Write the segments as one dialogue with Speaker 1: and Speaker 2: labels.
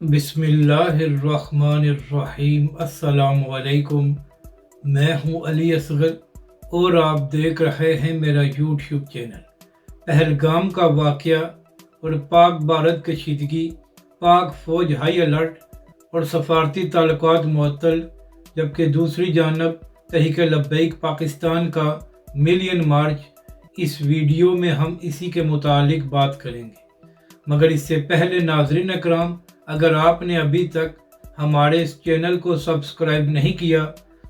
Speaker 1: बिस्मिल्लाहिर्रहमानिर्रहीम। अस्सलाम वालेकुम। मैं हूं अली असगर और आप देख रहे हैं मेरा यूट्यूब चैनल। पहलगाम का वाक़या और पाक भारत कशीदगी, पाक फ़ौज हाई अलर्ट और सफारती ताल्लुकात मुअत्तल, जबकि दूसरी जानब तहरीक लब्बैक पाकिस्तान का मिलियन मार्च। इस वीडियो में हम इसी के मुतालिक बात करेंगे, मगर इससे पहले नाज़रीन अकराम, अगर आपने अभी तक हमारे इस चैनल को सब्सक्राइब नहीं किया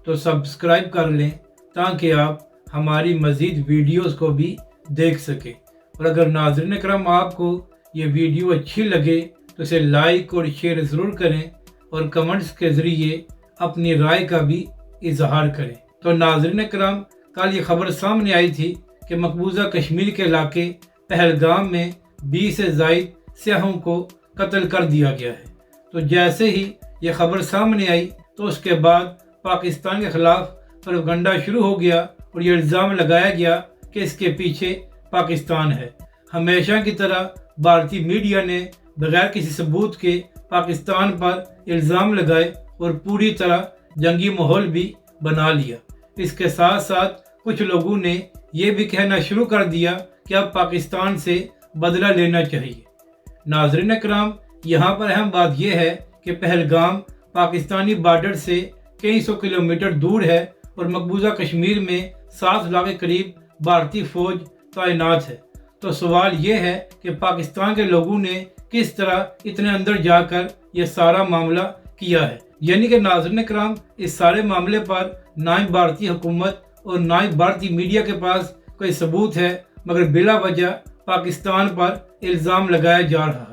Speaker 1: तो सब्सक्राइब कर लें ताकि आप हमारी मज़ीद वीडियोस को भी देख सकें। और अगर नाज़रीन अकराम आपको ये वीडियो अच्छी लगे तो इसे लाइक और शेयर ज़रूर करें और कमेंट्स के ज़रिए अपनी राय का भी इजहार करें। तो नाज़रीन अकराम, कल ये खबर सामने आई थी कि मकबूजा कश्मीर के इलाके पहलगाम में 20 से ज़ायद सियाहों को कत्ल कर दिया गया है। तो जैसे ही ये खबर सामने आई तो उसके बाद पाकिस्तान के खिलाफ प्रोपगंडा शुरू हो गया और ये इल्ज़ाम लगाया गया कि इसके पीछे पाकिस्तान है। हमेशा की तरह भारतीय मीडिया ने बगैर किसी सबूत के पाकिस्तान पर इल्ज़ाम लगाए और पूरी तरह जंगी माहौल भी बना लिया। इसके साथ साथ कुछ लोगों ने यह भी कहना शुरू कर दिया कि अब पाकिस्तान से बदला लेना चाहिए। नाज़रीन अकराम, यहाँ पर अहम बात यह है कि पहलगाम पाकिस्तानी बॉर्डर से कई सौ किलोमीटर दूर है और मकबूजा कश्मीर में 7 लाख के करीब भारतीय फ़ौज तैनात है। तो सवाल यह है कि पाकिस्तान के लोगों ने किस तरह इतने अंदर जाकर यह सारा मामला किया है। यानी कि नाज़रीन अकराम, इस सारे मामले पर ना ही भारतीय हुकूमत और ना ही भारतीय मीडिया के पास कोई सबूत है, मगर बिला वजह पाकिस्तान पर इल्ज़ाम लगाया जा रहा है।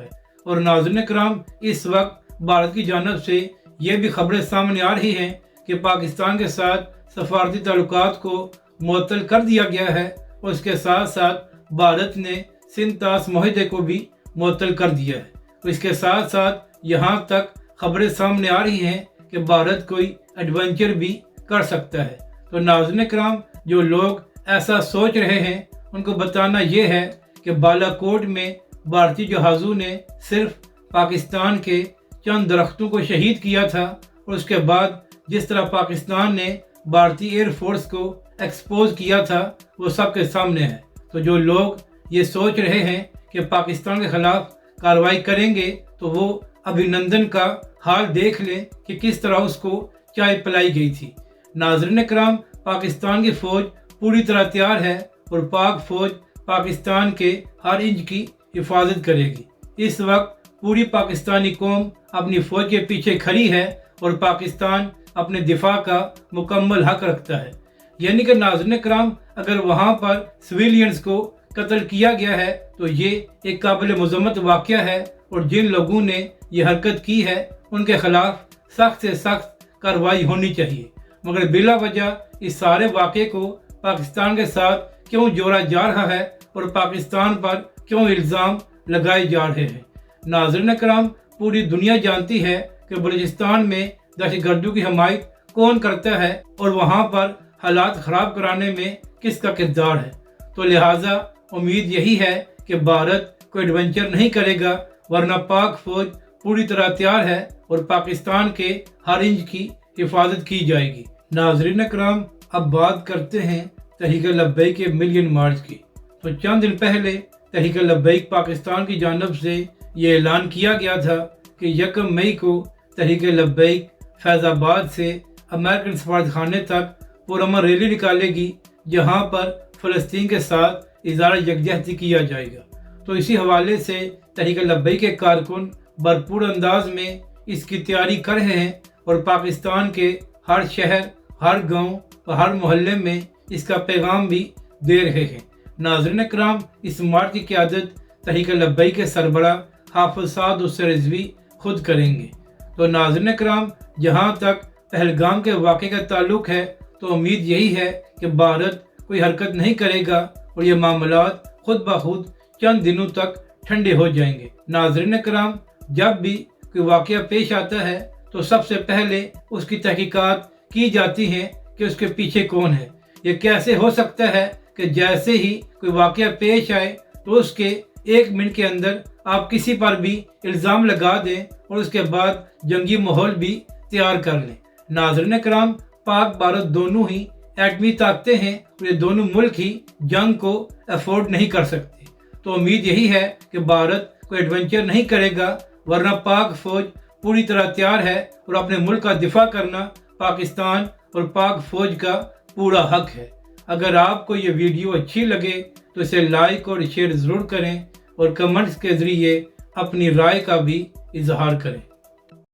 Speaker 1: और नाज़रीन अकराम, इस वक्त भारत की जानब से ये भी खबरें सामने आ रही हैं कि पाकिस्तान के साथ सफारती ताल्लुकात को मुअत्तल कर दिया गया है और उसके साथ साथ भारत ने सिंध तास मुआहदे को भी मुअत्तल कर दिया है। और इसके साथ साथ यहाँ तक खबरें सामने आ रही हैं कि भारत कोई एडवेंचर भी कर सकता है। तो नाज़रीन अकराम, जो लोग ऐसा सोच रहे हैं उनको बताना यह है कि बालाकोट में भारतीय जहाज़ों ने सिर्फ पाकिस्तान के चंद दरख्तों को शहीद किया था और उसके बाद जिस तरह पाकिस्तान ने भारतीय एयरफोर्स को एक्सपोज किया था वो सबके सामने है। तो जो लोग ये सोच रहे हैं कि पाकिस्तान के खिलाफ कार्रवाई करेंगे तो वो अभिनंदन का हाल देख लें कि किस तरह उसको चाय पिलाई गई थी। नाज़रीन अकराम, पाकिस्तान की फ़ौज पूरी तरह तैयार है और पाक फ़ौज पाकिस्तान के हर इंच की हिफाजत करेगी। इस वक्त पूरी पाकिस्तानी कौम अपनी फ़ौज के पीछे खड़ी है और पाकिस्तान अपने दिफा का मुकम्मल हक रखता है। यानी कि नाज़रीन अकराम, अगर वहाँ पर सिविलियंस को कत्ल किया गया है तो ये एक काबिल मज़म्मत वाक़या है और जिन लोगों ने ये हरकत की है उनके खिलाफ सख्त से सख्त कार्रवाई होनी चाहिए। मगर बिला वजह इस सारे वाक़े को पाकिस्तान के साथ क्यों जोड़ा जा रहा है और पाकिस्तान पर क्यों इल्ज़ाम लगाए जा रहे हैं। नाज़रीन अकराम, पूरी दुनिया जानती है कि बलूचिस्तान में दहशतगर्दों की हमायत कौन करता है और वहाँ पर हालात ख़राब कराने में किसका किरदार है। तो लिहाजा उम्मीद यही है कि भारत कोई एडवेंचर नहीं करेगा, वरना पाक फ़ौज पूरी तरह तैयार है और पाकिस्तान के हर इंच की हिफाजत की जाएगी। नाज़रीन अकराम, अब बात करते हैं तहरीक लब्बैक के मिलियन मार्च की। तो चंद दिन पहले तहरीक लब्बैक पाकिस्तान की जानब से ये ऐलान किया गया था कि 1 मई को तहरीक लब्बैक फैज़ाबाद से अमेरिकन सफारतखाने तक पुरअमन रैली निकालेगी, जहां पर फ़लस्तीन के साथ इज़हार यकजहती किया जाएगा। तो इसी हवाले से तहरीक लब्बैक के कारकुन भरपूर अंदाज में इसकी तैयारी कर रहे हैं और पाकिस्तान के हर शहर, हर गाँव और हर मोहल्ले में इसका पैगाम भी दे रहे हैं। नाज़रीन अकराम, इस मार्च की क़यादत तहरीक लब्बैक के सरबरा हाफ़िज़ साद हुसैन रिज़वी खुद करेंगे। तो नाज़रीन अकराम, जहाँ तक पहलगाम के वाक़े का ताल्लुक़ है तो उम्मीद यही है कि भारत कोई हरकत नहीं करेगा और ये मामलात खुद ब खुद चंद दिनों तक ठंडे हो जाएंगे। नाज़रीन अकराम, जब भी कोई वाक़या पेश आता है तो सबसे पहले उसकी तहकीकात की जाती है कि उसके पीछे कौन है। ये कैसे हो सकता है कि जैसे ही कोई वाक़या पेश आए तो उसके 1 मिनट के अंदर آپ کسی پر بھی الزام لگا دیں اور اس کے بعد جنگی ماحول بھی تیار کر لیں۔ ناظرین کرام، پاک بھارت دونوں ہی ایٹمی طاقتیں ہیں اور یہ دونوں ملک ہی جنگ کو افورڈ نہیں کر سکتے۔ تو امید یہی ہے کہ بھارت کوئی ایڈونچر نہیں کرے گا، ورنہ پاک فوج پوری طرح تیار ہے اور اپنے ملک کا دفاع کرنا پاکستان اور پاک فوج کا پورا حق ہے۔ اگر آپ کو یہ ویڈیو اچھی لگے تو اسے لائک اور شیئر ضرور کریں اور کمنٹس کے ذریعے اپنی رائے کا بھی اظہار کریں۔